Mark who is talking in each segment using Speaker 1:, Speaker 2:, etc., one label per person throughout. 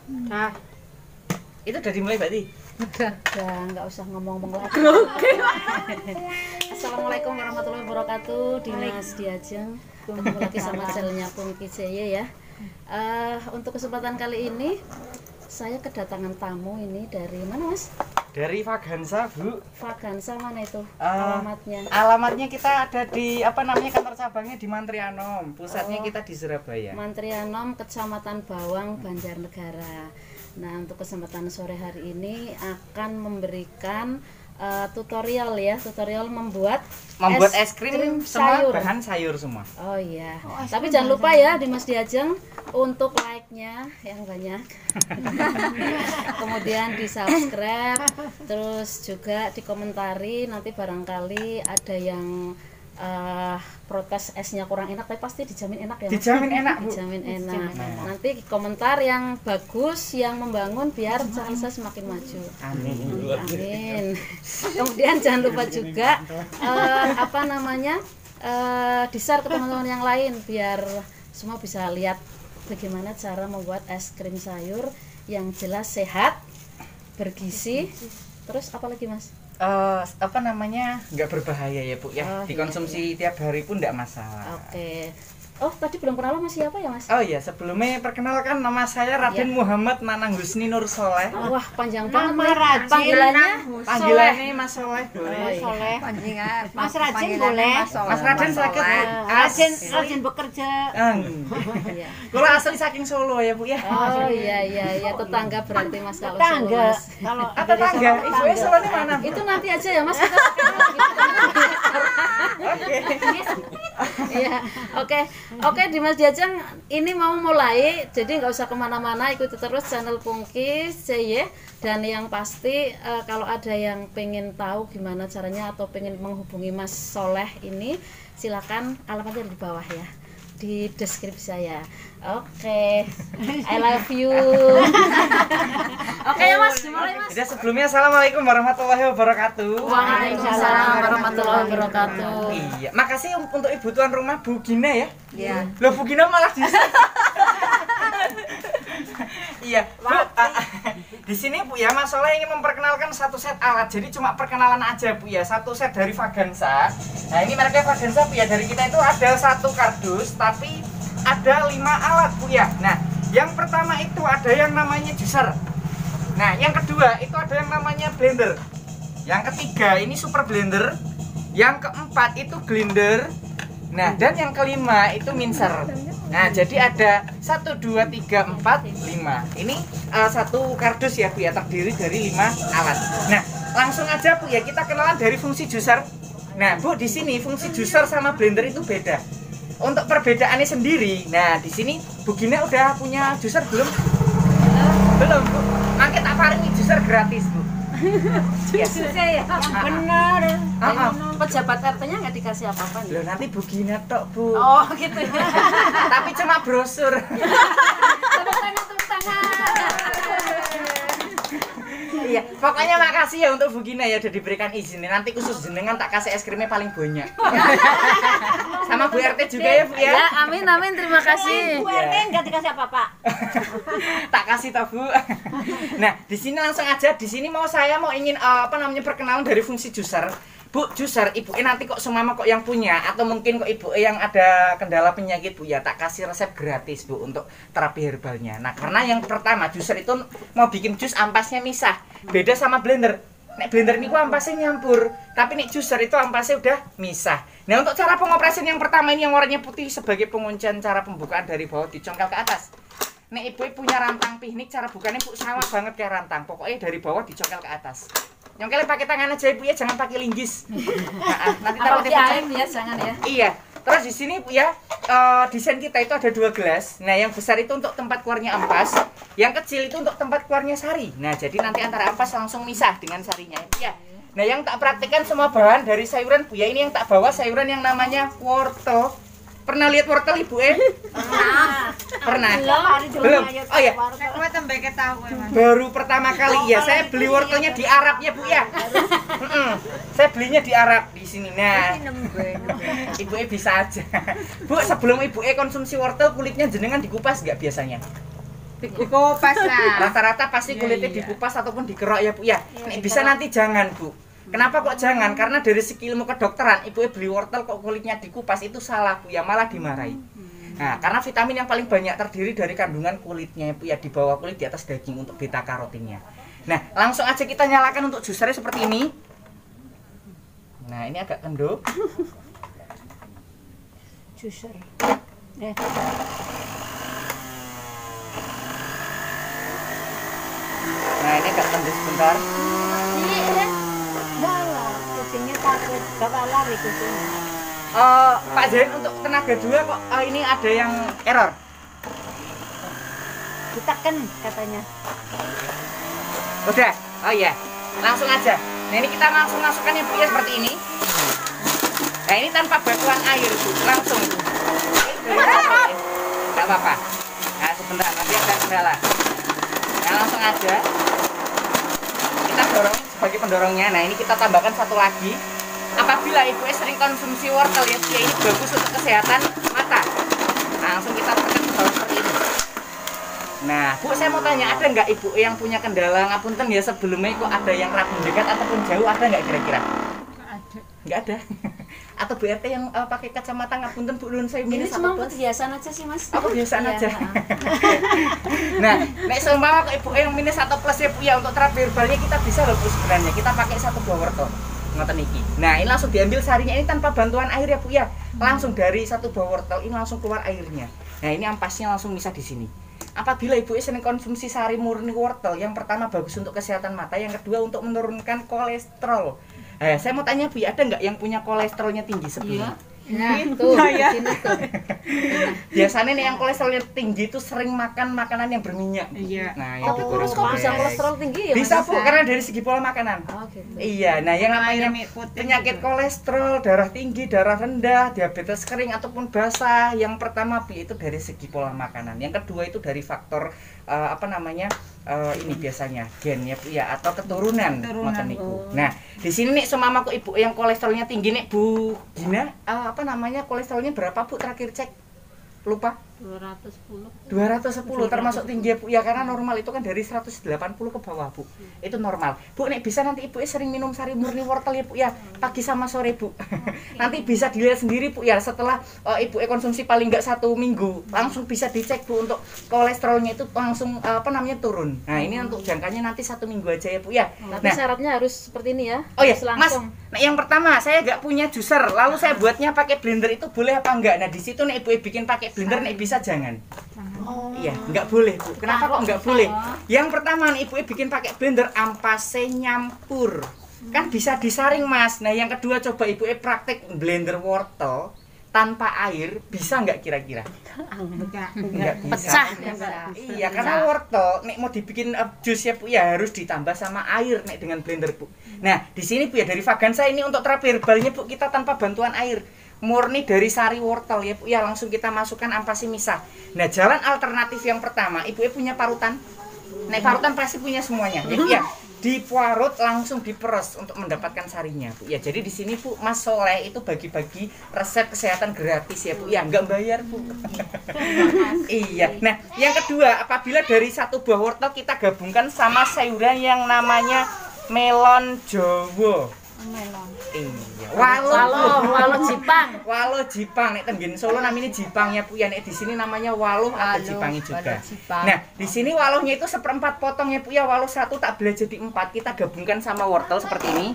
Speaker 1: Nah, itu udah dimulai berarti?
Speaker 2: Udah, nggak usah ngomong-ngomong lagi. Assalamualaikum warahmatullahi wabarakatuh. Dimas Diajeng, ketemu lagi sama channelnya Pungki Jaya ya. Untuk kesempatan kali ini saya kedatangan tamu ini dari mana, Mas?
Speaker 1: Dari Vagansa, Bu.
Speaker 2: Vagansa mana itu? Alamatnya?
Speaker 1: Alamatnya kita ada di kantor cabangnya di Mantrianom. Pusatnya kita di Surabaya.
Speaker 2: Mantrianom, Kecamatan Bawang, Banjarnegara. Nah, untuk kesempatan sore hari ini akan memberikan tutorial membuat
Speaker 1: es krim semua
Speaker 2: sayur.
Speaker 1: bahan sayur semua.
Speaker 2: Oh iya. Tapi jangan lupa ya Dimas Diajeng untuk like-nya yang banyak. Kemudian di subscribe, terus juga dikomentari, nanti barangkali ada yang protes esnya kurang enak, tapi pasti dijamin enak ya, Mas?
Speaker 1: Dijamin enak, Bu.
Speaker 2: Dijamin enak. Nanti komentar yang bagus, yang membangun biar channel saya semakin maju.
Speaker 1: Amin.
Speaker 2: Amin. Kemudian jangan lupa juga di-share ke teman-teman yang lain biar semua bisa lihat bagaimana cara membuat es krim sayur yang jelas sehat, bergizi. Terus apa lagi, Mas?
Speaker 1: Nggak berbahaya ya, Bu ya. Dikonsumsi tiap hari pun nggak masalah.
Speaker 2: Oke. Oh, tadi belum kenal Mas siapa ya, Mas?
Speaker 1: Oh iya, sebelumnya perkenalkan nama saya Raden Muhammad Nanang Husni Nur Soleh.
Speaker 2: Wah, panjang banget.
Speaker 1: Panggilannya Mas Soleh boleh.
Speaker 3: Soleh. Mas Raden boleh.
Speaker 1: Mas Raden sakit.
Speaker 3: Raden bekerja.
Speaker 1: Kalau asli saking Solo ya, Bu ya.
Speaker 2: Oh iya, tetangga berarti Mas kalau
Speaker 3: Tetangga.
Speaker 2: Solo, Mas.
Speaker 1: Tetangga. Ibunya Solo di mana, Bu?
Speaker 2: Itu nanti aja ya, Mas.
Speaker 1: Oke.
Speaker 2: Iya, oke Dimas Diajeng, ini mau mulai, jadi nggak usah kemana-mana, ikuti terus channel Pungki Jaya. Dan yang pasti kalau ada yang pengen tahu gimana caranya atau pengen menghubungi Mas Soleh ini, silakan alamatnya di bawah ya, di deskripsi saya. Oke, I love you. Oke ya Mas, mulai Mas.
Speaker 1: Jadi sebelumnya assalamualaikum warahmatullahi wabarakatuh.
Speaker 2: Waalaikumsalam warahmatullahi wabarakatuh.
Speaker 1: Iya, makasih untuk ibu tuan rumah Bu Gina ya.
Speaker 2: Iya.
Speaker 1: Loh, Bu Gina malah di Iya, Bu. Di sini Bu ya, Mas Soleh ingin memperkenalkan satu set alat. Jadi cuma perkenalan aja Bu ya, satu set dari Vagansa. Nah, ini mereknya Vagansa Bu ya. Dari kita itu ada satu kardus, tapi ada 5 alat Bu ya. Nah, yang pertama itu ada yang namanya juicer. Nah, yang kedua itu ada yang namanya blender. Yang ketiga ini super blender. Yang keempat itu grinder. Nah, dan yang kelima itu mincer. Nah, jadi ada 1, 2, 3, 4, 5. Ini satu kardus ya Bu ya, terdiri dari 5 alat. Nah, langsung aja Bu ya, kita kenalan dari fungsi juicer. Nah, Bu, di sini fungsi juicer sama blender itu beda. Untuk perbedaannya sendiri, nah di sini Bu Gina udah punya juicer belum? Belum, Bu. Makanya tak paringi juicer gratis, Bu.
Speaker 2: Juicer ya,
Speaker 3: Benar.
Speaker 2: pejabat RT-nya nggak dikasih apa-apa nih?
Speaker 1: Loh, nanti Bu Gina tok, Bu.
Speaker 2: Oh gitu ya.
Speaker 1: Tapi cuma brosur.
Speaker 2: Tepuk tangan.
Speaker 1: Iya, pokoknya makasih ya untuk Bu Gina ya udah diberikan izin. Nanti khusus jenengan tak kasih es krimnya paling banyak. Sama Bu RT juga ya, Bu ya.
Speaker 2: Ya, amin, terima kasih.
Speaker 3: Bu RT enggak dikasih apa-apa.
Speaker 1: Tak kasih toh, Bu. Nah, di sini langsung aja. Di sini saya mau ingin perkenalan dari fungsi juicer. Bu, juicer ibu nanti kok semama kok yang punya, atau mungkin kok ibu yang ada kendala penyakit Bu ya, tak kasih resep gratis Bu untuk terapi herbalnya. Nah, karena yang pertama juicer itu mau bikin jus ampasnya misah, beda sama blender. Nek blender niku ampasnya nyampur, tapi nek juicer itu ampasnya udah misah. Nah, untuk cara pengoperasian yang pertama ini yang warnanya putih sebagai penguncian, cara pembukaan dari bawah dicongkel ke atas. Nek ibu punya rantang piknik, cara bukanya Bu sama banget kayak rantang. Pokoknya dari bawah dicongkel ke atas. Nyongkelnya pakai tangan aja Ibu ya, jangan pakai linggis. Nanti
Speaker 2: Apalagi air ya, jangan ya.
Speaker 1: Iya. Terus di sini Bu ya, desain kita itu ada 2 gelas. Nah, yang besar itu untuk tempat keluarnya ampas, yang kecil itu untuk tempat keluarnya sari. Nah, jadi nanti antara ampas langsung misah dengan sarinya ya. Nah, yang tak praktekkan semua bahan dari sayuran Bu ya. Ini yang tak bawa sayuran yang namanya wortel. Pernah lihat wortel Ibu Pernah? Belum. Oh ya. Baru pertama kali ya saya beli wortelnya di Arab ya Bu ya. Saya belinya di Arab di sini. Nah, Ibu bisa aja. Bu, sebelum Ibu konsumsi wortel kulitnya jenengan dikupas nggak biasanya?
Speaker 3: Dikupas lah.
Speaker 1: Rata-rata pasti kulitnya dikupas ataupun dikerok ya Bu ya. Nek bisa nanti jangan Bu. Kenapa kok jangan? Karena dari segi ilmu kedokteran, ibu beli wortel kok kulitnya dikupas itu salah Bu ya, malah dimarahi. Nah, karena vitamin yang paling banyak terdiri dari kandungan kulitnya Bu ya, di bawah kulit di atas daging untuk beta karotinnya. Nah, langsung aja kita nyalakan untuk juicernya seperti ini. Nah, ini agak kendor.
Speaker 3: Juicer.
Speaker 1: Nah, ini agak kendor sebentar.
Speaker 3: Malah kucingnya takut, bapak lari kucingnya.
Speaker 1: Pak Zain untuk tenaga 2 kok ini ada yang error.
Speaker 3: Ditekan katanya.
Speaker 1: Udah, oh iya, langsung aja. Nah ini kita langsung masukkan ya Bu ya seperti ini. Nah ini tanpa bantuan air Bu, langsung. Tidak apa-apa. Nah sebentar, nanti ada kendala. Nah langsung aja. Kita dorong sebagai pendorongnya. Nah ini kita tambahkan satu lagi. Apabila ibu sering konsumsi wortel ya, ini bagus untuk kesehatan mata. Nah, langsung kita tekan ke bawah seperti ini. Nah, Bu, saya mau tanya, ada nggak ibu yang punya kendala ngapunten ya sebelumnya kok ada yang ragu dekat ataupun jauh, ada nggak kira-kira? Nggak ada. Atau Bu RT yang pakai kacamata ngapunten Bu Lun saya
Speaker 2: Ini
Speaker 1: minus
Speaker 2: cuma
Speaker 1: atau plus?
Speaker 2: kebiasaan aja sih Mas.
Speaker 1: Aku kebiasaan
Speaker 2: Iya,
Speaker 1: aja. Nah, nek seumpama kok ibu yang minus atau plus ya Bu ya, untuk terapi herbalnya kita bisa loh Bu sebenarnya. Kita pakai 1 buah wortel. Ngoten iki. Nah, ini langsung diambil sarinya ini tanpa bantuan air ya Bu ya. Langsung dari 1 buah wortel ini langsung keluar airnya. Nah, ini ampasnya langsung bisa di sini. Apabila ibu sering konsumsi sari murni wortel, yang pertama bagus untuk kesehatan mata, yang kedua untuk menurunkan kolesterol. Saya mau tanya Bu, ada nggak yang punya kolesterolnya tinggi sebelumnya?
Speaker 2: Nah, tuh, di sini tuh.
Speaker 1: Biasanya nih yang kolesterolnya tinggi itu sering makan makanan yang berminyak.
Speaker 4: Iya.
Speaker 1: Nah,
Speaker 2: Tapi
Speaker 1: itu
Speaker 2: kurus kok bisa kolesterol tinggi ya Mas?
Speaker 1: bisa Bu, karena dari segi pola makanan.
Speaker 2: Oh gitu.
Speaker 1: Iya, nah yang namanya
Speaker 4: mie putih
Speaker 1: penyakit
Speaker 4: juga.
Speaker 1: kolesterol, darah tinggi, darah rendah, diabetes kering ataupun basah, yang pertama Bu itu dari segi pola makanan. Yang kedua itu dari faktor ini biasanya gen ya Bu ya, atau keturunan. Ngoten niku. Nah, di sini nih semama kok ibu yang kolesterolnya tinggi nih Bu Gina, kolesterolnya berapa Bu terakhir cek? Lupa. 210 termasuk tinggi ya Bu ya, karena normal itu kan dari 180 ke bawah Bu. Itu normal. Bu nek bisa nanti ibu sering minum sari murni wortel ya Bu ya, pagi sama sore Bu. Nanti bisa dilihat sendiri Bu ya, setelah ibu konsumsi paling enggak 1 minggu, langsung bisa dicek Bu untuk kolesterolnya itu langsung turun. Nah, ini untuk jangkanya nanti 1 minggu aja ya Bu ya.
Speaker 2: Tapi syaratnya harus seperti ini ya.
Speaker 1: Oh ya,
Speaker 2: harus
Speaker 1: Mas.
Speaker 2: langsung.
Speaker 1: Nah, yang pertama saya nggak punya juicer, lalu saya buatnya pakai blender, itu boleh apa enggak? Nah, di situ nih ibu bikin pakai blender, nih bisa jangan. Iya, nggak boleh Bu. Kenapa kok nggak boleh? Yang pertama nih ibu bikin pakai blender, ampase nyampur. Kan bisa disaring Mas. Nah, yang kedua coba ibu praktek blender wortel tanpa air, bisa nggak kira-kira? Nggak bisa.
Speaker 2: Pecah.
Speaker 1: Iya, karena wortel nek mau dibikin jus ya Bu ya, harus ditambah sama air nek dengan blender Bu. Nah, di sini Bu ya, dari Vagansa ini untuk terapi herbalnya Bu, kita tanpa bantuan air, murni dari sari wortel ya Bu ya, langsung kita masukkan ampasi misah. Nah, jalan alternatif yang pertama, ibu punya parutan. Nek parutan pasti punya semuanya ya Bu ya. Diparut langsung diperes untuk mendapatkan sarinya Bu ya. Jadi di sini Bu, Mas Soleh itu bagi-bagi resep kesehatan gratis ya Bu ya, nggak bayar Bu. Iya. Nah, yang kedua, apabila dari 1 buah wortel kita gabungkan sama sayuran yang namanya melon Jawa.
Speaker 3: Melon.
Speaker 1: Iya.
Speaker 2: Walo Jipang.
Speaker 1: Walo Jipang, nek tenggen Solo namanya Jipang ya Bu ya, nek di sini namanya walo atau Jipangi juga. Nah, di sini walonya itu 1/4 potong ya Bu ya, walo 1 tak belah jadi 4, kita gabungkan sama wortel seperti ini.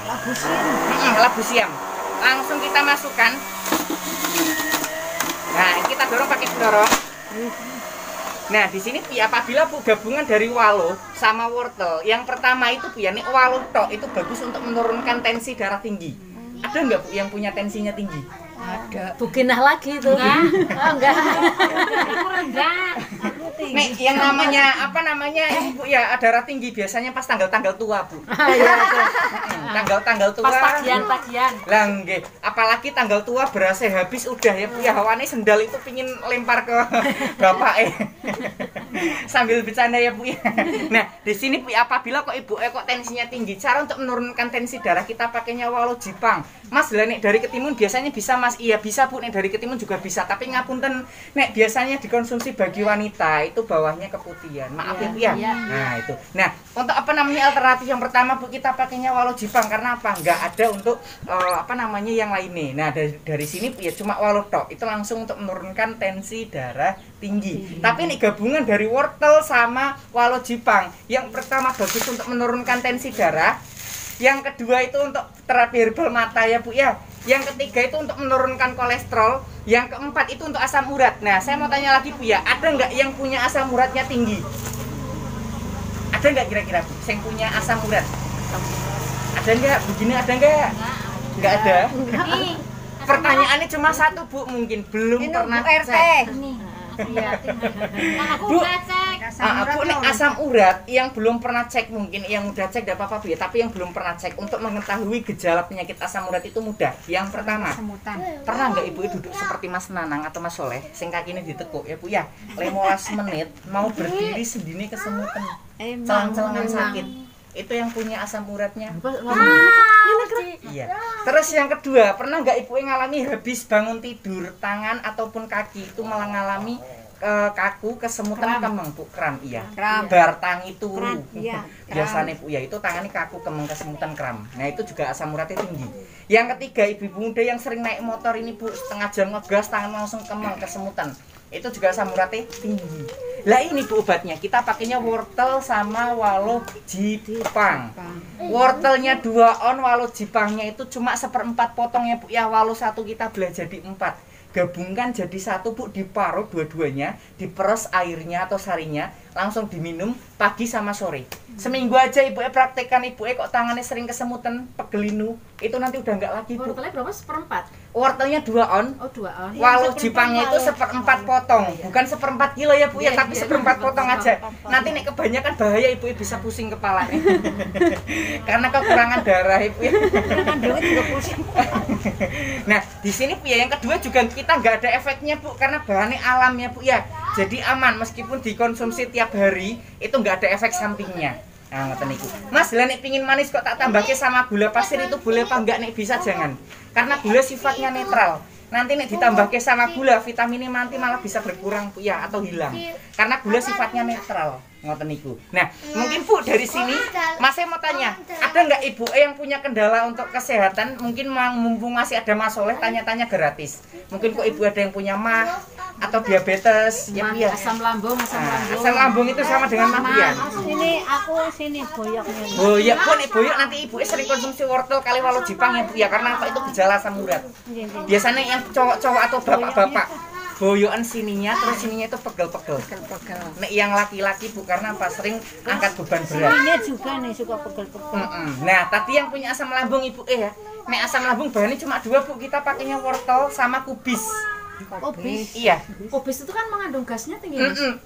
Speaker 3: Labu siam.
Speaker 1: Labu siam. Langsung kita masukkan. Nah, kita dorong pakai pendorong. Nah, di sini Bu, apabila Bu gabungan dari walo sama wortel, yang pertama itu Bu ya, nih walo tok itu bagus untuk menurunkan tensi darah tinggi. Ada nggak Bu yang punya tensinya tinggi?
Speaker 3: Ada.
Speaker 2: Bukinah lagi itu. Enggak.
Speaker 3: Enggak.
Speaker 1: Nih, yang namanya ini Bu ya, darah tinggi biasanya pas tanggal-tanggal tua Bu.
Speaker 2: Iya, betul.
Speaker 1: Tanggal-tanggal tua.
Speaker 2: Pas tagihan.
Speaker 1: Lah nggih, apalagi tanggal tua berasa habis udah ya Bu ya, hawane sendal itu pingin lempar ke bapak Sambil bercanda ya Bu ya. Nah, di sini Bu apabila kok Ibu kok tensinya tinggi, cara untuk menurunkan tensi darah kita pakainya walau Jipang. Mas, lah nek dari ketimun biasanya bisa Mas? Iya bisa Bu, nek dari ketimun juga bisa. Tapi ngapunten nek biasanya dikonsumsi bagi wanita itu bawahnya keputihan. Maaf ya Bu ya. Nah, itu. Nah, untuk apa namanya alternatif yang pertama Bu kita pakainya walau Jipang karena apa? Enggak ada untuk apa namanya yang lainnya. Nah, dari sini Bu ya cuma walau tok. Itu langsung untuk menurunkan tensi darah tinggi. Tapi ini gabungan dari wortel sama walau Jipang. Yang pertama bagus untuk menurunkan tensi darah. Yang kedua itu untuk terapi herbal mata ya Bu ya. Yang ketiga itu untuk menurunkan kolesterol. Yang keempat itu untuk asam urat. Nah, saya mau tanya lagi Bu ya, ada nggak yang punya asam uratnya tinggi? Ada nggak kira-kira Bu yang punya asam urat? Ada nggak? Begini ada nggak? Nggak ada. Pertanyaannya cuma satu Bu, mungkin belum pernah cek.
Speaker 3: Iya. Aku
Speaker 1: Bu,
Speaker 3: udah cek.
Speaker 1: Bu, nek asam urat yang belum pernah cek mungkin, yang udah cek tidak apa-apa Bu ya, tapi yang belum pernah cek untuk mengetahui gejala penyakit asam urat itu mudah. Yang pertama, pernah nggak Ibu duduk seperti Mas Nanang atau Mas Soleh, sing kakinya ditekuk ya Bu ya, 15 menit mau berdiri sendiri kesemutan, celang-celangan sakit. Itu yang punya asam uratnya. Iya. Terus yang kedua, pernah nggak Ibu ngalami habis bangun tidur tangan ataupun kaki itu malah ngalami kaku, kesemutan, kemeng Bu, kram iya. Bar tangi turu. Biasanya Bu ya itu tangannya kaku, kemeng, kesemutan, kram. Nah, itu juga asam uratnya tinggi. Yang ketiga, ibu-ibu muda yang sering naik motor ini Bu, setengah jam ngegas tangan langsung kemeng, kesemutan. Itu juga asam uratnya tinggi. Lah ini Bu obatnya, kita pakainya wortel sama walau Jipang. Wortelnya 2 on, walau Jipangnya itu cuma 1/4 potong ya Bu ya, walau 1 kita belah jadi 4. Gabungkan jadi 1 Bu, diparut dua-duanya, diperes airnya atau sarinya, langsung diminum pagi sama sore. Seminggu aja Ibu praktekkan, Ibu kok tangannya sering kesemutan, pegelinu, itu nanti udah enggak lagi Bu.
Speaker 2: Wortelnya berapa? 1/4?
Speaker 1: Wortelnya 2 on.
Speaker 2: Oh, 2 on.
Speaker 1: Walau Jipangnya itu 1/4 potong, bukan 1/4 kilo ya Bu ya, tapi 1/4 potong aja. Nanti nek kebanyakan bahaya Ibu bisa pusing kepala. Karena kekurangan darah Ibu ya.
Speaker 3: Kekurangan duit juga pusing.
Speaker 1: Nah, di sini Bu ya yang kedua juga kita nggak ada efeknya Bu, karena bahannya alam ya Bu ya. Jadi aman meskipun dikonsumsi tiap hari itu nggak ada efek sampingnya. Nah, ngoten niku. Mas, lah nek pingin manis kok tak tambahke sama gula pasir itu boleh apa enggak nek bisa jangan. Karena gula sifatnya netral. Nanti nek ditambahke sama gula, vitaminnya nanti malah bisa berkurang Bu ya atau hilang. Karena gula sifatnya netral. Ngoten niku. Nah, mungkin Bu dari sini Mas saya mau tanya, ada nggak Ibu yang punya kendala untuk kesehatan? Mungkin mumpung masih ada Mas Soleh tanya-tanya gratis. Mungkin kok Ibu ada yang punya mah atau diabetes ya Bu ya.
Speaker 2: Asam lambung.
Speaker 1: Asam lambung itu sama dengan mah Bu ya.
Speaker 3: Sini boyok nih.
Speaker 1: Boyok Bu, nek boyok nanti Ibu sering konsumsi wortel kali walau Jipang ya Bu ya, karena apa itu gejala asam urat. Biasanya yang cowok-cowok atau bapak-bapak boyokan sininya, terus sininya itu pegel-pegel. Nek yang laki-laki Bu, karena apa sering angkat beban berat.
Speaker 3: Ini juga nih suka pegel-pegel.
Speaker 1: Nah, tadi yang punya asam lambung Ibu ya. Nek asam lambung bahannya cuma 2 Bu, kita pakainya wortel sama kubis.
Speaker 2: Kubis.
Speaker 1: Iya.
Speaker 2: Kubis itu kan mengandung gasnya tinggi.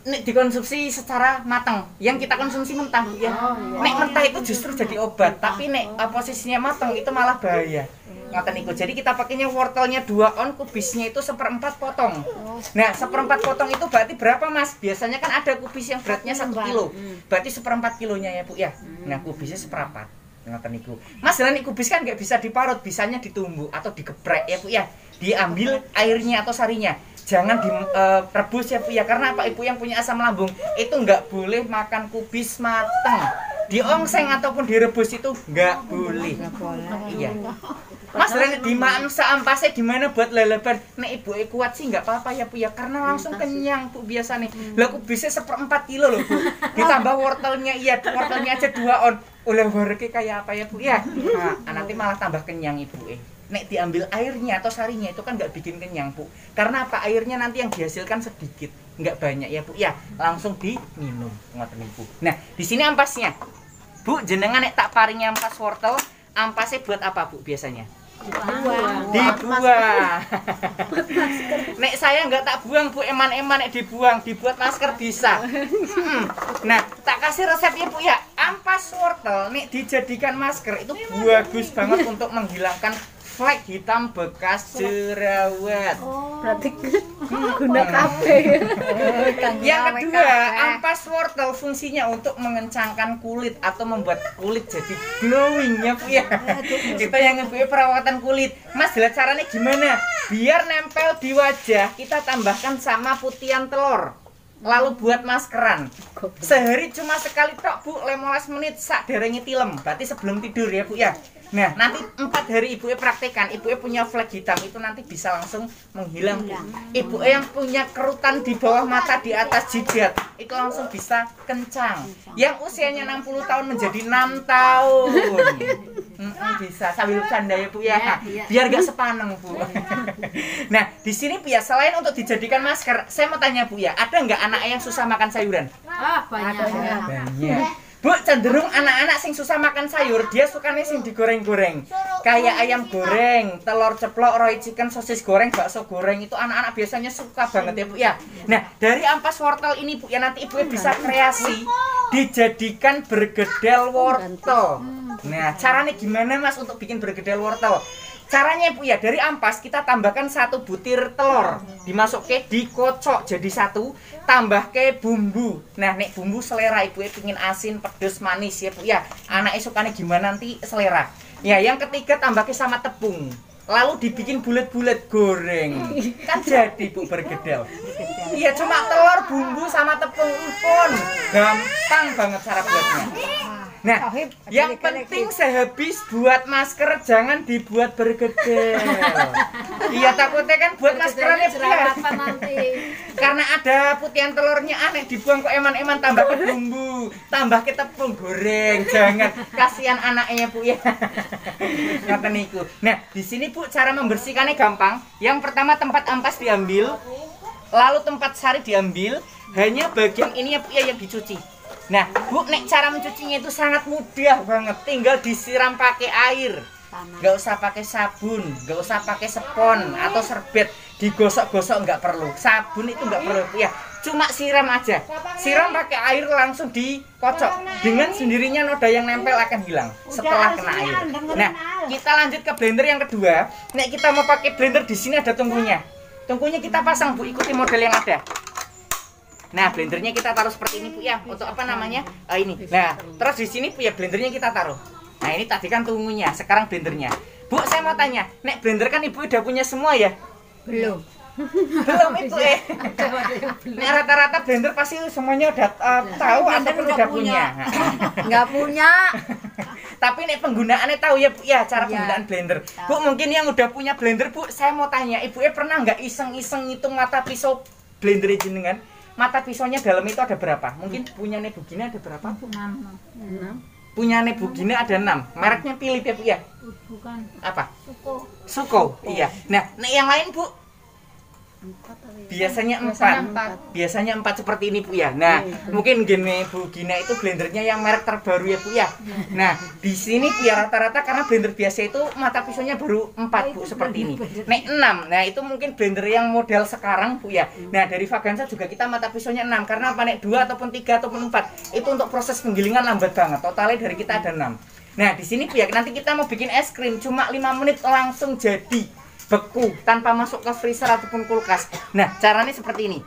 Speaker 1: Nek dikonsumsi secara matang. Yang kita konsumsi mentah Bu ya. Nek mentah itu justru jadi obat, tapi nek posisinya matang itu malah bahaya. Ngoten niku. Jadi kita pakainya wortelnya 2 on, kubisnya itu 1/4 potong. Nah, 1/4 potong itu berarti berapa Mas? Biasanya kan ada kubis yang beratnya 1 kilo. Berarti 1/4 kilonya ya Bu ya. Nah, kubisnya 1/4. Ngoten niku. Mas, jalan kubis kan nggak bisa diparut, bisanya ditumbuk atau digeprek ya Bu ya. Diambil airnya atau sarinya. Jangan direbus ya Bu ya. Karena apa Ibu yang punya asam lambung itu nggak boleh makan kubis mateng. Diongseng ataupun direbus itu nggak boleh. Iya. Mas, dimakan seampasnya gimana buat leleban? Nek Ibu kuat sih nggak apa-apa ya Bu ya, karena langsung kenyang Bu biasa nih. Lah kubisnya 1/4 kilo loh Bu. Ditambah wortelnya, iya wortelnya aja 2 on. Oleh wareke kayak apa ya Bu ya? Nah, nanti malah tambah kenyang Ibu Nek diambil airnya atau sarinya itu kan nggak bikin kenyang Bu. Karena apa airnya nanti yang dihasilkan sedikit, nggak banyak ya Bu ya. Langsung diminum ngoten niku. Nah, di sini ampasnya. Bu, jenengan nek tak paringi ampas wortel, ampasnya buat apa Bu biasanya? Dibuang. Nek saya nggak tak buang Bu, eman-eman nek dibuang, dibuat masker bisa. Nah, tak kasih resep ya Bu ya. Ampas wortel nek dijadikan masker itu bagus banget untuk menghilangkan flek hitam bekas jerawat.
Speaker 3: Berarti guna kafe.
Speaker 1: Yang kedua, ampas wortel fungsinya untuk mengencangkan kulit atau membuat kulit jadi glowing ya Bu ya. Kita yang ngebuat perawatan kulit. Mas, jelas caranya gimana? Biar nempel di wajah, kita tambahkan sama putihan telur. Lalu buat maskeran. Sehari cuma sekali tok Bu, 15 menit sak derenge tilem. Berarti sebelum tidur ya Bu ya. Nah, nanti 4 hari ibu praktekan, ibu punya flek hitam itu nanti bisa langsung menghilang Bu. Ibu yang punya kerutan di bawah mata di atas jidat itu langsung bisa kencang. Yang usianya 60 tahun menjadi 6 tahun. Bisa sambil bercanda ya Bu ya. Biar gak sepaneng Bu. Nah, di sini Bu ya, selain untuk dijadikan masker, saya mau tanya Bu ya, ada nggak anak yang susah makan sayuran?
Speaker 2: Banyak.
Speaker 1: Banyak. Bu, cenderung anak-anak sing susah makan sayur, dia sukanya sing digoreng-goreng. Kayak ayam goreng, telur ceplok, roy chicken, sosis goreng, bakso goreng. Itu anak-anak biasanya suka banget ya Bu ya. Nah, dari ampas wortel ini Bu ya, nanti Ibu bisa kreasi dijadikan bergedel wortel. Nah, caranya gimana Mas untuk bikin bergedel wortel? Caranya Bu ya, dari ampas kita tambahkan 1 butir telur, dimasukin dikocok jadi 1, tambah ke bumbu. Nah, nek bumbu selera Ibu pingin asin, pedes, manis ya Bu ya. Anaknya sukanya gimana nanti selera. Ya, yang ketiga tambah ke sama tepung. Lalu dibikin bulat-bulat goreng. Kan jadi Bu bergedel. Iya, cuma telur, bumbu sama tepung pun. Gampang banget cara buatnya. Nah, yang penting sehabis buat masker jangan dibuat bergedel. Iya, takutnya kan buat maskerannya
Speaker 2: jerawatan nanti.
Speaker 1: Karena ada putihan telurnya aneh dibuang kok eman-eman, tambah ke bumbu, tambah ke tepung goreng. Jangan, kasihan anaknya Bu ya. Ngoten niku. Nah, di sini Bu cara membersihkannya gampang. Yang pertama tempat ampas diambil, lalu tempat sari diambil, hanya bagian ini ya Bu ya yang dicuci. Nah, Bu, nek cara mencucinya itu sangat mudah banget. Tinggal disiram pakai air. Nggak usah pakai sabun, nggak usah pakai spons atau serbet. Digosok-gosok nggak perlu. Sabun itu nggak perlu ya. Cuma siram aja. Siram pakai air langsung dikocok. Dengan sendirinya noda yang nempel akan hilang setelah kena air. Nah, kita lanjut ke blender yang kedua. Nek kita mau pakai blender, di sini ada tungkunya. Tungkunya kita pasang Bu, ikuti model yang ada. Nah, blendernya kita taruh seperti ini Bu ya. Untuk apa namanya? Ini. Nah, terus di sini Bu ya blendernya kita taruh. Nah, ini tadi kan tunggunya, sekarang blendernya. Bu, saya mau tanya, nek blender kan Ibu udah punya semua ya?
Speaker 3: Belum.
Speaker 1: Belum itu Nek rata-rata blender pasti semuanya udah tahu ataupun udah punya.
Speaker 3: Nggak punya.
Speaker 1: Tapi nek penggunaannya tahu ya Bu ya, cara penggunaan blender. Bu, mungkin yang udah punya blender Bu, saya mau tanya, Ibu pernah nggak iseng-iseng ngitung mata pisau blender jenengan? Mata pisaunya dalam itu ada berapa? Mungkin punya Bu Gina ada berapa Bu?
Speaker 3: 6.
Speaker 1: Punya Bu Gina ada 6. Mereknya pilih ya Bu ya?
Speaker 3: Bukan.
Speaker 1: Apa?
Speaker 3: Suko.
Speaker 1: Suko. Iya. Nah, yang lain Bu? Biasanya 4. Biasanya 4 seperti ini Bu ya. Nah, mungkin gini Bu Gina itu blendernya yang merek terbaru ya Bu ya. Nah, di sini Bu ya rata-rata karena blender biasa itu mata pisaunya baru 4 Bu seperti ini. Nek 6. Nah, itu mungkin blender yang model sekarang Bu ya. Nah, dari Vaganza juga kita mata pisaunya 6 karena apa nek 2 ataupun 3 ataupun 4 itu untuk proses penggilingan lambat banget. Totalnya dari kita ada 6. Nah, di sini Bu ya nanti kita mau bikin es krim cuma 5 menit langsung jadi. Beku tanpa masuk ke freezer ataupun kulkas. Nah, caranya seperti ini.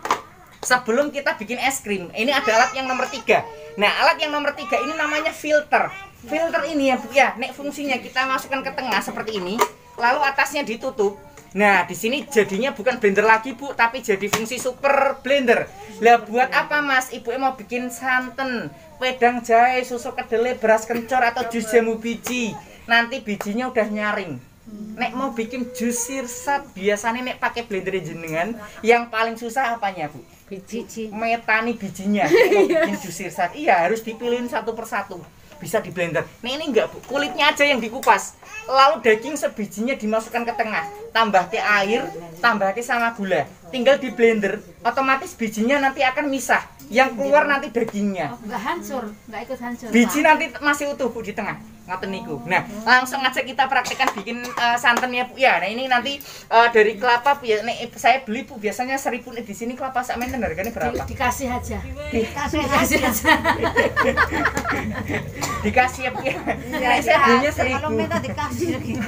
Speaker 1: Sebelum kita bikin es krim, ini ada alat yang nomor 3. Nah, alat yang nomor 3 ini namanya filter. Filter ini ya Bu ya, nek fungsinya kita masukkan ke tengah seperti ini, lalu atasnya ditutup. Nah, di sini jadinya bukan blender lagi Bu, tapi jadi fungsi super blender. Lah buat apa Mas? Ibu mau bikin santan, wedang jahe, susu kedelai, beras kencur atau jus jamu biji. Nanti bijinya udah nyaring. Nek mau bikin jus sirsat biasanya nek pakai blender jenengan yang paling susah apanya Bu?
Speaker 3: Biji.
Speaker 1: Metani bijinya. Mau bikin jus sirsat iya harus dipilihin satu persatu. Bisa di blender. Nah ini enggak Bu, kulitnya aja yang dikupas. Lalu daging sebijinya dimasukkan ke tengah. Tambah ke air, tambah ke sama gula. Tinggal di blender, otomatis bijinya nanti akan misah. Yang keluar nanti dagingnya.
Speaker 2: Enggak hancur, enggak ikut hancur.
Speaker 1: Biji nanti masih utuh Bu di tengah. Ngoten niku. Nah, langsung aja kita praktekkan bikin santannya Bu ya. Nah, ini nanti dari kelapa Bu ya. Nek saya beli Bu biasanya 1.000 nih di sini kelapa sak menten harganya berapa?
Speaker 2: Dikasih aja.
Speaker 3: Dikasih
Speaker 2: Dikasih aja.
Speaker 1: Dikasih ya Bu ya.
Speaker 3: Ya,
Speaker 1: Nek saya belinya
Speaker 3: kalau
Speaker 1: 1.000.
Speaker 3: minta dikasih gitu.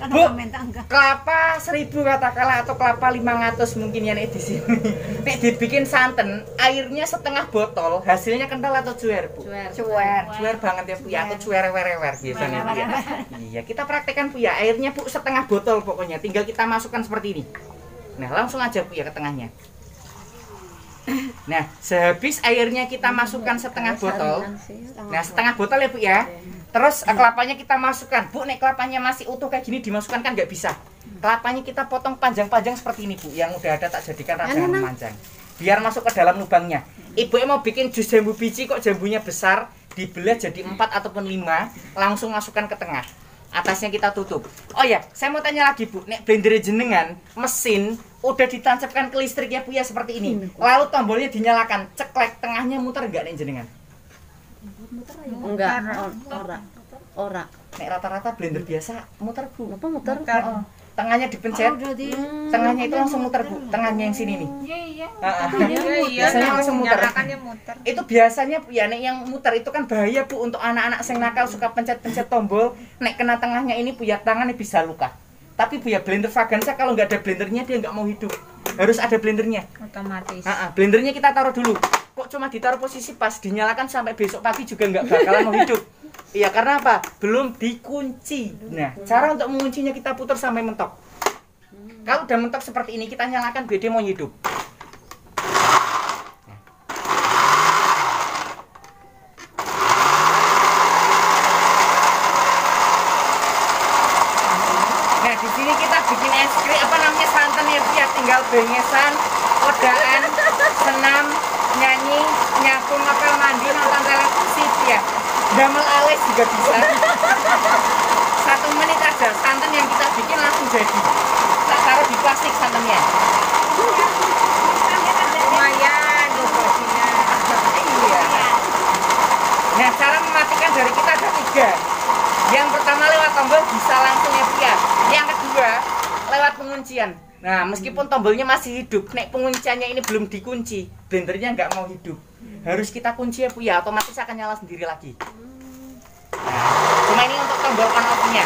Speaker 3: Kalau
Speaker 1: Bu,
Speaker 3: nggak minta enggak.
Speaker 1: kelapa 1.000 katakanlah atau kelapa 500 mungkin ya nek di sini. Nek dibikin santan, airnya setengah botol, hasilnya kental atau cuer Bu?
Speaker 3: Cuer.
Speaker 1: Cuer banget ya Bu ya, atau cuer-wer-wer biasanya Bu ya. Iya, kita praktekkan Bu ya, airnya Bu setengah botol pokoknya, tinggal kita masukkan seperti ini. Nah, langsung aja Bu ya ke tengahnya. Nah, sehabis airnya kita masukkan setengah botol. Nah, setengah botol ya Bu ya. Terus kelapanya kita masukkan. Bu, nek kelapanya masih utuh kayak gini dimasukkan kan nggak bisa. Kelapanya kita potong panjang-panjang seperti ini Bu, yang udah ada tak jadikan rajangan memanjang. Biar masuk ke dalam lubangnya. Ibu mau bikin jus jambu biji kok jambunya besar, dibelah jadi 4 ataupun 5, langsung masukkan ke tengah. Atasnya kita tutup. Oh ya, saya mau tanya lagi Bu, nek blender jenengan mesin udah ditancapkan ke listrik ya Bu ya seperti ini. Lalu tombolnya dinyalakan, ceklek tengahnya muter enggak nek jenengan?
Speaker 2: Enggak, ora.
Speaker 1: Nek rata-rata blender biasa muter Bu.
Speaker 2: Apa muter?
Speaker 1: Oh, tengahnya dipencet, tengahnya itu langsung muter Bu, tengahnya yang sini nih.
Speaker 4: Iya.
Speaker 1: Biasanya langsung muter.
Speaker 4: muter.
Speaker 1: Itu biasanya Bu ya, nek yang muter itu kan bahaya Bu untuk anak-anak yang nakal suka pencet-pencet tombol. Nek kena tengahnya ini Bu ya, tangannya bisa luka. Tapi Bu ya, blender Vagansa kalau nggak ada blendernya dia nggak mau hidup. Harus ada blendernya.
Speaker 4: Otomatis.
Speaker 1: Blendernya kita taruh dulu. Kok cuma ditaruh posisi pas, dinyalakan sampai besok pagi juga nggak bakalan mau hidup. Iya, karena apa? Belum dikunci. Nah, cara untuk menguncinya kita putar sampai mentok. Kalau udah mentok seperti ini, kita nyalakan biar dia mau hidup. Nah, di sini kita bikin es krim apa namanya santan ya, tinggal bengesan, odaan, senam, nyanyi, nyapung, ngapel mandi, nonton televisi ya. Damel alis juga bisa. 1 menit aja santan yang kita bikin langsung jadi. Kita taruh di plastik santannya.
Speaker 4: Lumayan bobotnya.
Speaker 1: Iya. Nah, cara mematikan dari kita ada 3. Yang pertama lewat tombol bisa langsung ya. Yang kedua lewat penguncian. Nah, meskipun tombolnya masih hidup, nek pengunciannya ini belum dikunci, blendernya nggak mau hidup. Harus kita kunci ya Bu ya, otomatis akan nyala sendiri lagi. Nah, cuma ini untuk tombol on off-nya.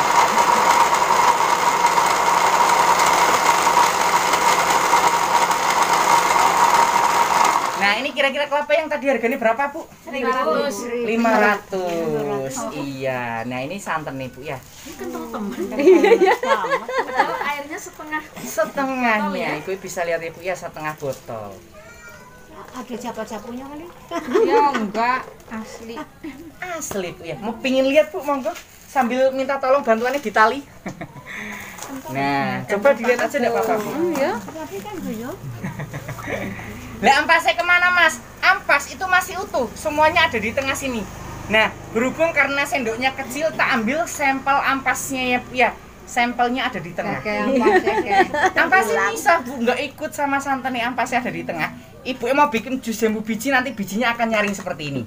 Speaker 1: Nah, ini kira-kira kelapa yang tadi harganya berapa Bu?
Speaker 2: 500.
Speaker 1: 500. Iya. Nah, ini santan nih Bu ya.
Speaker 2: Padahal airnya
Speaker 1: Setengahnya. Ibu bisa lihat ya Bu ya, setengah botol.
Speaker 3: Ada capar-capunya kali.
Speaker 4: Ya enggak, asli.
Speaker 1: Asli Bu ya. Mau pingin lihat Bu, monggo sambil minta tolong bantuannya di tali. Nah, coba dilihat aja enggak apa-apa Bu.
Speaker 2: Iya.
Speaker 3: Tapi kan yo.
Speaker 1: Lah ampasnya kemana Mas? Ampas itu masih utuh, semuanya ada di tengah sini. Nah, berhubung karena sendoknya kecil, tak ambil sampel ampasnya ya Bu ya. Sampelnya ada di tengah. Ampasnya bisa Bu, nggak ikut sama santannya, ampasnya ada di tengah. Ibu mau bikin jus jambu biji, nanti bijinya akan nyaring seperti ini.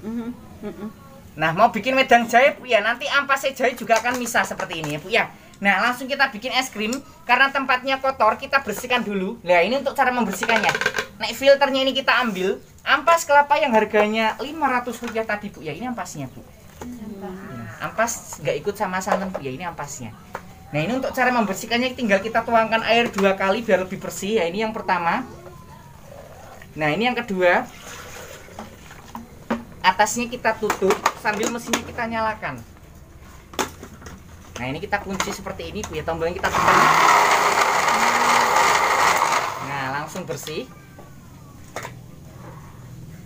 Speaker 1: Nah, mau bikin wedang jahe Bu ya, nanti ampasnya jahe juga akan misah seperti ini ya Bu ya. Nah, langsung kita bikin es krim. Karena tempatnya kotor, kita bersihkan dulu. Nah, ini untuk cara membersihkannya. Nah, filternya ini kita ambil. Ampas kelapa yang harganya Rp500 tadi Bu ya, ini ampasnya Bu. Nah, ampas nggak ikut sama santan Bu ya, ini ampasnya. Nah, ini untuk cara membersihkannya tinggal kita tuangkan air 2 kali biar lebih bersih ya. Ini yang pertama. Nah, ini yang kedua. Atasnya kita tutup sambil mesinnya kita nyalakan. Nah, ini kita kunci seperti ini Bu ya, tombolnya kita tekan. Nah, langsung bersih.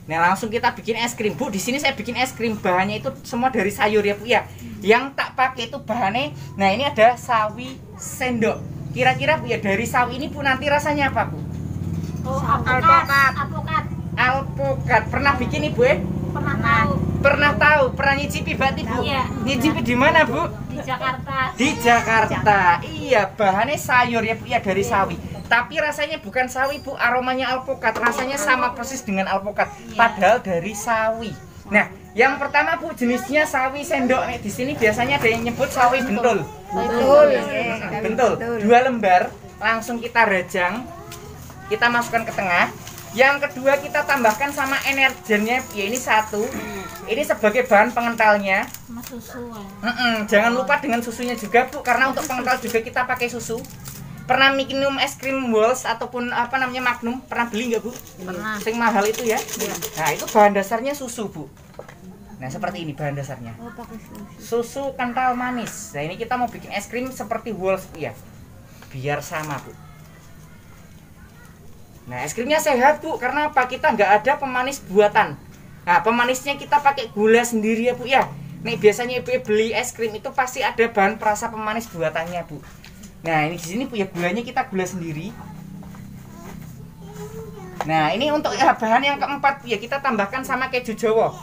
Speaker 1: Nah, langsung kita bikin es krim Bu. Di sini saya bikin es krim, bahannya itu semua dari sayur ya Bu ya. Yang tak pakai itu bahannya. Nah, ini ada sawi sendok. Kira-kira Bu ya, dari sawi ini Bu nanti rasanya apa Bu? Alpukat. Pernah bikin Ibu ya? Pernah tahu. Pernah nyicipi berarti Bu?
Speaker 2: Iya.
Speaker 1: Nyicipi di mana Bu?
Speaker 2: Di Jakarta.
Speaker 1: Di Jakarta. Iya, bahannya sayur ya Bu ya, dari sawi. Tapi rasanya bukan sawi Bu, aromanya alpukat. Rasanya sama persis dengan alpukat, padahal dari sawi. Nah, yang pertama Bu jenisnya sawi sendok. Nih di sini biasanya ada yang nyebut sawi bentul. Bentul. 2 lembar langsung kita rajang. Kita masukkan ke tengah. Yang kedua kita tambahkan sama energennya, ya ini 1. Ini sebagai bahan pengentalnya.
Speaker 3: Susu.
Speaker 1: Jangan lupa dengan susunya juga Bu, karena untuk pengental juga kita pakai susu. Pernah minum es krim Walls ataupun apa namanya Magnum? Pernah beli nggak Bu?
Speaker 2: Pernah.
Speaker 1: Yang mahal itu ya? Nah itu bahan dasarnya susu Bu. Nah seperti ini bahan dasarnya.
Speaker 3: Oh, pakai susu.
Speaker 1: Susu kental manis. Nah ini kita mau bikin es krim seperti Walls Bu ya. Biar sama Bu. Nah es krimnya sehat Bu, karena apa? Kita nggak ada pemanis buatan. Nah pemanisnya kita pakai gula sendiri ya Bu ya. Nih biasanya ibu beli es krim itu pasti ada bahan perasa pemanis buatannya Bu. Nah ini di sini Bu ya, gulanya kita gula sendiri. Nah ini untuk bahan yang keempat Bu ya, kita tambahkan sama keju Jawa.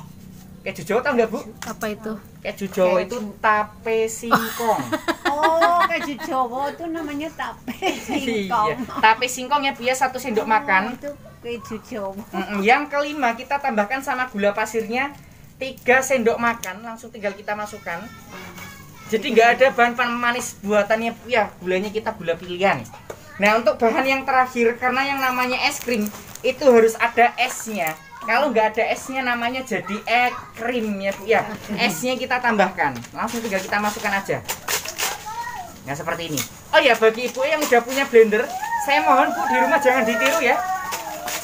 Speaker 1: Keju Jawa tahu nggak Bu?
Speaker 2: Apa itu?
Speaker 1: Keju Jawa itu tape singkong.
Speaker 3: Oh, keju Jawa itu namanya tape singkong.
Speaker 1: Iya, tape singkong ya Bu ya, 1 sendok makan.
Speaker 3: Itu keju Jawa.
Speaker 1: Yang kelima kita tambahkan sama gula pasirnya 3 sendok makan, langsung tinggal kita masukkan. Jadi nggak ada bahan pemanis buatannya Bu ya, gulanya kita gula pilihan. Nah untuk bahan yang terakhir, karena yang namanya es krim itu harus ada esnya. Kalau nggak ada esnya namanya jadi es krim ya Bu ya. Esnya kita tambahkan, langsung tinggal kita masukkan aja. Nah seperti ini. Oh ya, bagi ibu yang udah punya blender, saya mohon Bu di rumah jangan ditiru ya.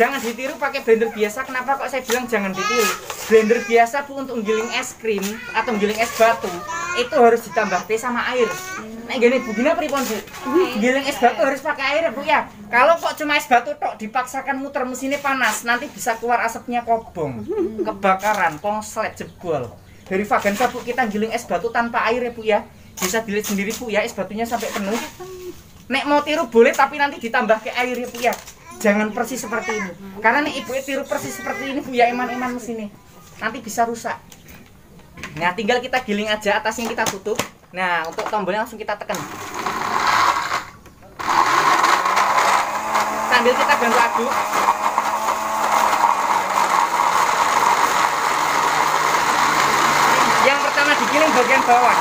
Speaker 1: Jangan ditiru pakai blender biasa. Kenapa kok saya bilang jangan ditiru? Blender biasa Bu untuk giling es krim atau giling es batu itu harus ditambah teh sama air. Nah gini Bu, gini pripun Bu? Giling es batu harus pakai air ya Bu ya. Kalau kok cuma es batu tok dipaksakan muter mesinnya panas, nanti bisa keluar asapnya kobong, kebakaran, konslet, jebol. Dari Vagansa Bu kita giling es batu tanpa air ya Bu ya. Bisa dilihat sendiri Bu ya, es batunya sampai penuh. Nek mau tiru boleh tapi nanti ditambah ke air ya Bu ya. Jangan persis seperti ini. Karena nih ibu tiru persis seperti ini Bu ya, eman-eman mesinnya. Nanti bisa rusak. Nah tinggal kita giling aja, atasnya kita tutup. Nah untuk tombolnya langsung kita tekan. Sambil kita bantu aduk. Yang pertama digiling bagian bawah,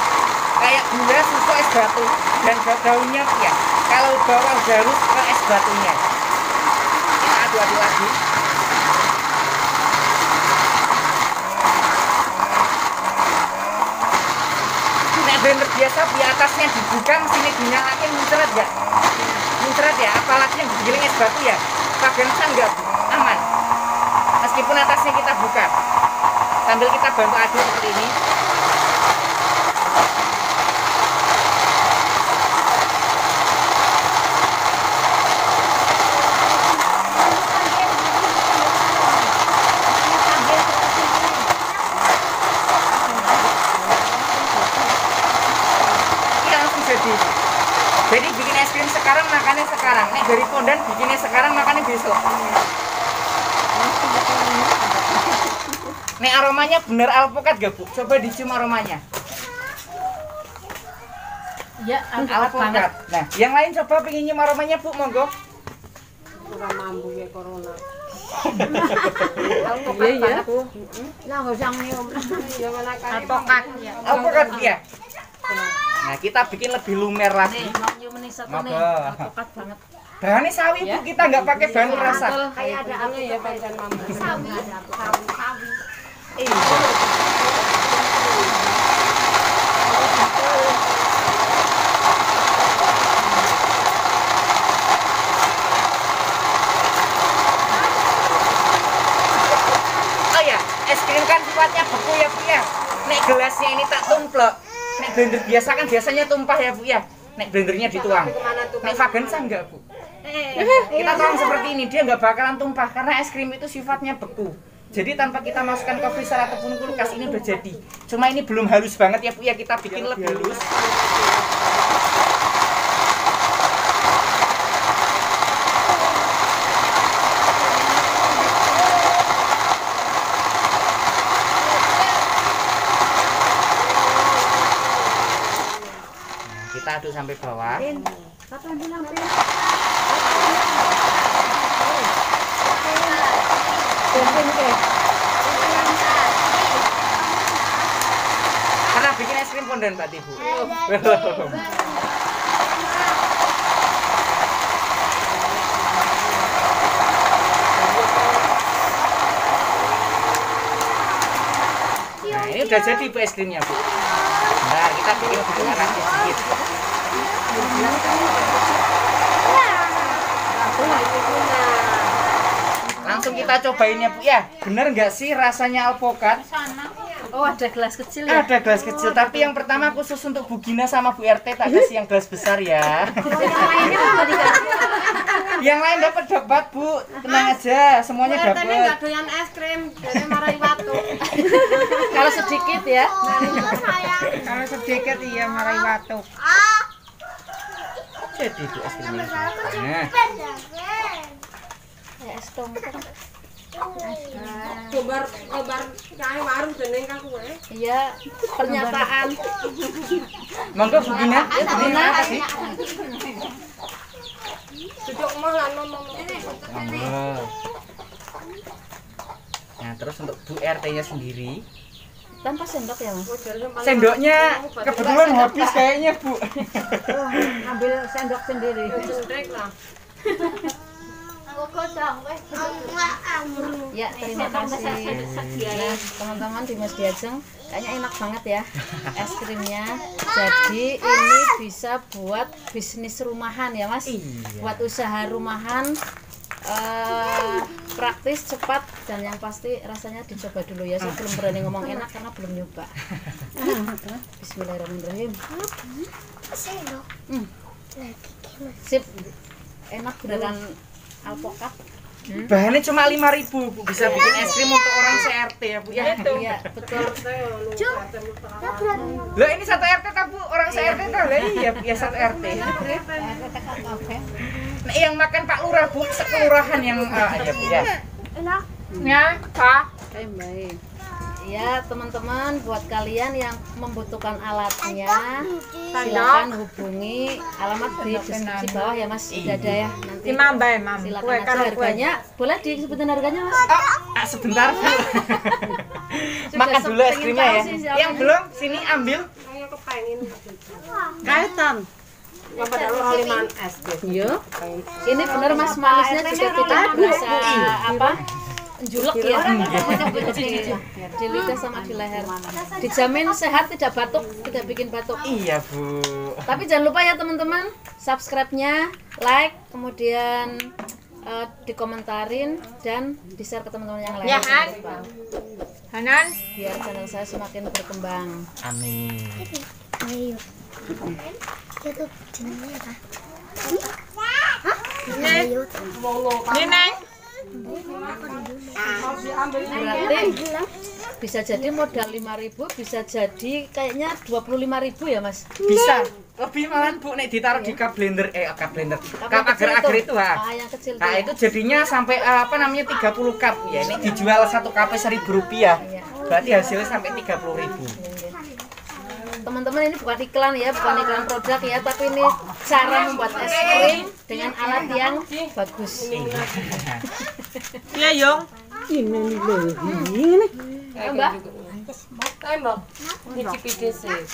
Speaker 1: kayak gula, susu, es batu, dan daunnya ya. Kalau bawah harus ke es batunya. Kita aduk-aduk lagi. Blender biasa di atasnya dibuka, mesinnya dinyalakan, muncrat ya? Muncrat ya, apalagi yang digiling es batu ya. Vagansa enggak Bu, aman. Meskipun atasnya kita buka, sambil kita bantu aduk seperti ini. Jadi bikin es krim sekarang, makannya sekarang. Nek dari pondan bikinnya sekarang, makannya besok. Nek aromanya bener alpukat gak Bu? Coba dicium aromanya.
Speaker 2: Ya, alpukat banget.
Speaker 1: Alpukat. Nah, yang lain coba pengen nyium aromanya Bu, monggo.
Speaker 4: Kurang mampu ya corona.
Speaker 2: Iya ya.
Speaker 3: Lah nggak usah nyium.
Speaker 4: Alpukat ya.
Speaker 1: Alpukat ya. Nah, kita bikin lebih lumer lagi.
Speaker 2: Nih, mau nyium nih satu nih.
Speaker 1: Monggo.
Speaker 2: Alpukat banget.
Speaker 1: Bahannya sawi Bu, kita nggak pakai bahan perasa.
Speaker 3: Kayak ada apa
Speaker 4: ya pancen mama.
Speaker 3: sawi, sawi.
Speaker 1: Oh ya, es krim kan sifatnya beku ya Bu ya. Nek gelasnya ini tak tumplek. Nek blender biasa kan biasanya tumpah ya Bu ya. Nek blendernya dituang. Nek Vagansa enggak Bu. Kita tuang seperti ini, dia nggak bakalan tumpah karena es krim itu sifatnya beku. Jadi tanpa kita masukkan ke freezer ataupun kulkas ini udah jadi. Cuma ini belum halus banget ya Bu ya, kita bikin lebih halus. Kita aduk sampai bawah.
Speaker 3: Kapan bilang
Speaker 1: bikin es krim pondan Mbak Tibu? Nah, ini udah jadi Bu es krimnya, Bu. Nah, kita bikin anaknya sedikit. Langsung kita cobain ya, Bu ya. Bener nggak sih rasanya alpukat?
Speaker 2: Oh, ada gelas kecil ya?
Speaker 1: Ada gelas kecil, tapi yang pertama khusus untuk Bu Gina sama Bu RT tak kasih yang gelas besar ya. Yang lain dapat, Bu. Tenang aja, semuanya dapat.
Speaker 4: Ini nggak doyan es krim, jadi marahi batu.
Speaker 2: Kalau sedikit ya.
Speaker 3: Kalau sedikit iya marahi batuk.
Speaker 1: Jadi Bu es krimnya. Nah,
Speaker 2: Ya, es tomat.
Speaker 4: Cobar kayak warung jeneng kan kowe.
Speaker 2: Iya, pernyataan.
Speaker 1: monggo Bu Gina. Bu Gina apa sih?
Speaker 4: Duduk mah lan nono.
Speaker 1: Monggo. Nah, terus untuk Bu RT-nya sendiri.
Speaker 2: Tanpa sendok ya, Mas?
Speaker 1: Sendoknya kebetulan habis kayaknya, Bu.
Speaker 3: Ambil sendok sendiri.
Speaker 4: Jendrek lah.
Speaker 2: Ya, terima kasih. Nah, teman-teman di Mas Diajeng kayaknya enak banget ya es krimnya. Jadi ini bisa buat bisnis rumahan ya, Mas.
Speaker 1: Iya.
Speaker 2: Buat usaha rumahan praktis, cepat, dan yang pasti rasanya dicoba dulu ya. Saya belum berani ngomong enak karena belum nyoba. Bismillahirrahmanirrahim. Sip. Enak beneran alpukat.
Speaker 1: Bahannya cuma 5.000, Bu. Bisa bikin es krim untuk orang se-RT ya, Bu ya.
Speaker 2: Iya, betul.
Speaker 1: Loh, ini satu RT tak, Bu? Orang se-RT tak? Lah iya, ya satu RT. Nah, yang makan Pak Lurah, Bu, sekelurahan yang ada, Bu ya.
Speaker 3: Ya, Pak.
Speaker 2: Baik. Ya, teman-teman, buat kalian yang membutuhkan alatnya, silakan hubungi alamat di deskripsi bawah ya, Mas. Sudah ada ya. Nanti silakan aja harganya. Boleh disebutin harganya, Mas?
Speaker 1: Sebentar, Bu. Makan dulu es krimnya ya. Yang belum, sini ambil.
Speaker 4: Saya kepengin.
Speaker 3: Kaitan.
Speaker 4: Apa dak loro liman es deh.
Speaker 2: Iya. Ini benar Mas, manisnya juga tidak berasa apa? Julek ya, di lidah sama di leher. Dijamin sehat, tidak batuk, tidak bikin batuk.
Speaker 1: Iya, Bu.
Speaker 2: Tapi jangan lupa ya teman-teman, subscribe-nya, like, kemudian dikomentarin dan di-share ke teman-teman yang lain.
Speaker 3: Ya, Han. Hanan.
Speaker 2: Biar channel saya semakin berkembang.
Speaker 1: Amin.
Speaker 3: Ini, Neng.
Speaker 2: Berarti bisa jadi modal 5.000, bisa jadi kayaknya 25.000 ya, Mas.
Speaker 1: Bisa. Lebih malah, Bu, nek ditaruh di cup blender, cup agar-agar itu,
Speaker 2: Yang kecil
Speaker 1: Nah, itu jadinya sampai 30 cup ya. Ini dijual satu cup Rp1.000. Berarti hasilnya sampai 30.000.
Speaker 2: Teman-teman, ini bukan iklan ya, bukan iklan produk ya, tapi ini cara membuat es krim dengan alat yang bagus.
Speaker 3: Iya, Yong.
Speaker 2: Mbak,
Speaker 4: Tembok. Nyicipi dhisik.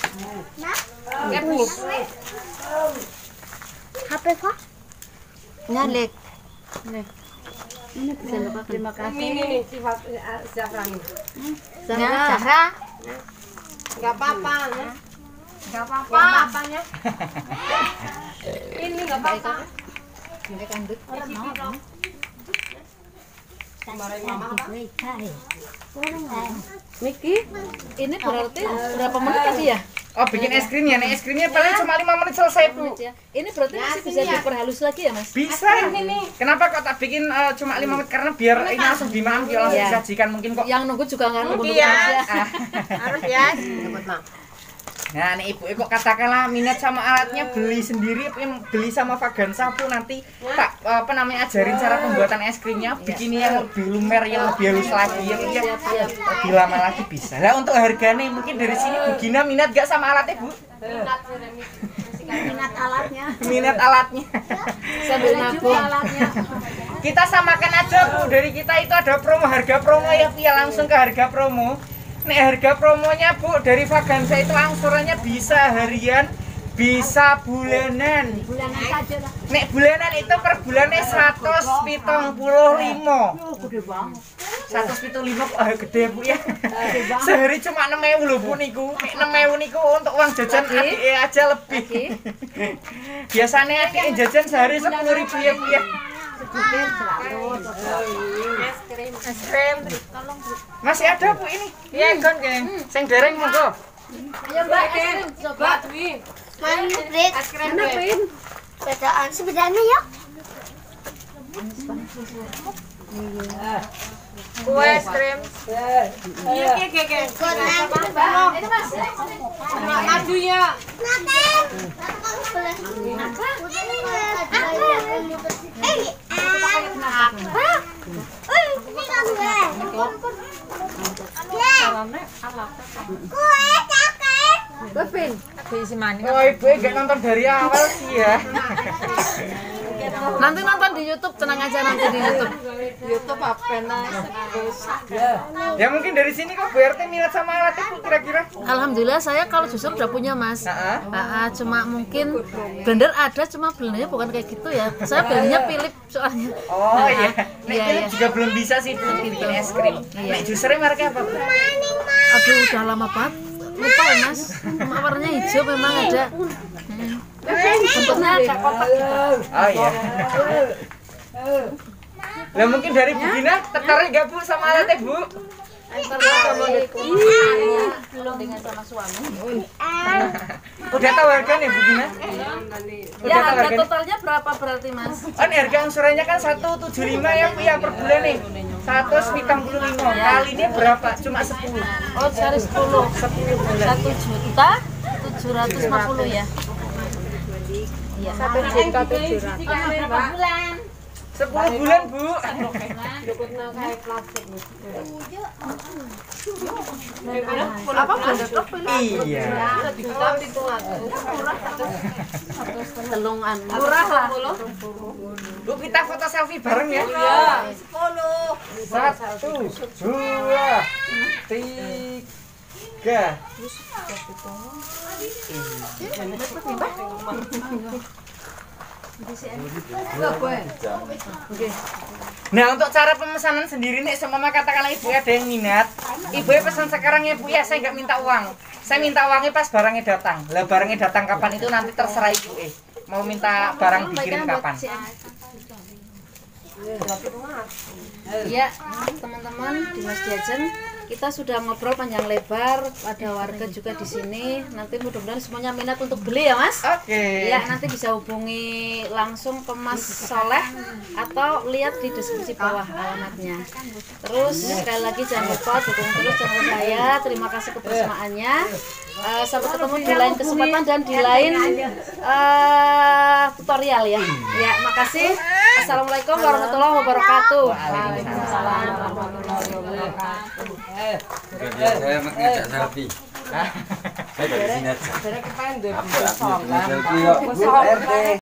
Speaker 2: nyalik.
Speaker 3: Terima kasih.
Speaker 4: Ini sifat Zafran.
Speaker 2: Zahra.
Speaker 4: Enggak apa-apa. Enggak apa-apa. Apanya? Ini enggak apa-apa.
Speaker 2: Ini kandut.
Speaker 4: Kemarin mama apa?
Speaker 2: Miki, ini berarti berapa menit tadi ya?
Speaker 1: Oh, bikin es krimnya. Nih, es krimnya paling cuma 5 menit selesai, Bu.
Speaker 2: Ini berarti masih bisa diperhalus lagi ya, Mas?
Speaker 1: Bisa. Kenapa kok tak bikin cuma 5 menit? Karena biar ini langsung dimakan, biar langsung disajikan mungkin kok.
Speaker 2: Yang nunggu juga nggak nunggu
Speaker 3: Iya.
Speaker 2: aja.
Speaker 3: Harus ya.
Speaker 4: Dapat mak.
Speaker 1: Nah, nih Ibu kok katakanlah minat sama alatnya, beli sendiri, beli sama Vagansa, Bu, nanti tak ajarin cara pembuatan es krimnya, bikin yang lebih lumer, yang lebih halus lagi, yang lebih lama lagi bisa. Nah, untuk harganya mungkin dari sini Bu Gina minat gak sama alatnya, Bu?
Speaker 3: Minat alatnya.
Speaker 1: Minat alatnya.
Speaker 2: Sambil nabung.
Speaker 1: Kita samakan aja, Bu. Dari kita itu ada promo, harga promo ya, Bu, ya, langsung ke harga promo. Nek harga promonya Bu dari Vaganza itu angsurannya bisa harian, bisa bulanan.
Speaker 3: Bulanan saja lah.
Speaker 1: Nek bulanan itu per bulannya 175.
Speaker 3: Gede banget.
Speaker 1: 175 kok gede Bu ya. Sehari cuma 6.000 lho Bu niku. Nek 6.000 niku untuk uang jajan adike aja lebih. Biasanya adike jajan sehari 10.000 ya Bu ya.
Speaker 3: Sedikit 100.
Speaker 4: Es krim.
Speaker 1: Masih ada Bu ini. Iya, Gon, geng. Sing dereng monggo.
Speaker 2: Ayo Mbak, es krim. Coba.
Speaker 4: Es krim.
Speaker 5: Bedaan sepedanya ya.
Speaker 4: Kue es krim. Iya, ke.
Speaker 2: Ini Mas.
Speaker 4: Maju ya.
Speaker 1: Oh, Ibu enggak nonton dari awal sih ya.
Speaker 2: Nanti nonton di YouTube, tenang aja nanti di YouTube.
Speaker 4: YouTube apa
Speaker 1: Ya mungkin dari sini kok Bu RT minat sama alat itu kira-kira.
Speaker 2: Alhamdulillah saya kalau justru udah punya Mas. Cuma mungkin blender ada, cuma blendernya bukan kayak gitu ya. Saya belinya Philips soalnya.
Speaker 1: Oh iya. Nek
Speaker 2: Iya,
Speaker 1: Philips
Speaker 2: iya.
Speaker 1: juga belum bisa sih Bu bikin es krim. Nek juicernya mereknya apa Bu?
Speaker 2: Aduh, udah lama banget. Lupa ya Mas. Cuma warnanya hijau memang ada. Bentuknya kayak kotak gitu.
Speaker 1: Oh iya. Lah mungkin dari Bu Gina tertarik gak Bu sama alatnya Bu?
Speaker 2: Belum dengan sama suami.
Speaker 1: Udah tahu harganya Bu Gina?
Speaker 2: Ya harga totalnya berapa berarti Mas?
Speaker 1: Kan harga angsurannya kan 175 ya Bu ya per bulan nih. 175. Kali ini berapa? Cuma 10.
Speaker 2: Oh cari 10
Speaker 1: bulan.
Speaker 2: 1.750.000 ya. Iya.
Speaker 4: 1.700.000.
Speaker 1: 10 bulan Bu.
Speaker 2: Apa blender truk
Speaker 1: Iya.
Speaker 2: telungan. Murah lah.
Speaker 1: Bu kita foto selfie bareng ya. 1, 2, 3. Nah untuk cara pemesanan sendiri nih semama katakanlah ibu ada yang minat, ibu pesan sekarang ya Bu ya, saya nggak minta uang, saya minta uangnya pas barangnya datang. Lah barangnya datang kapan itu nanti terserah ibu mau minta barang dikirim kapan.
Speaker 2: Ya teman-teman di Mas Jajan kita sudah ngobrol panjang lebar, ada warga juga di sini. Nanti mudah-mudahan semuanya minat untuk beli ya Mas.
Speaker 1: Oke.
Speaker 2: Ya nanti bisa hubungi langsung ke Mas Soleh atau lihat di deskripsi bawah alamatnya. Terus sekali lagi jangan lupa dukung terus channel saya. Terima kasih kebersamaannya. Sampai ketemu di lain kesempatan dan di lain tutorial ya. Ya makasih. Assalamualaikum warahmatullahi wabarakatuh.
Speaker 1: Waalaikumsalam warahmatullahi wabarakatuh.
Speaker 6: Saya ngejak selfie. Saya dari sini aja.
Speaker 4: Dari kepengen
Speaker 6: Apa aku selfie kok.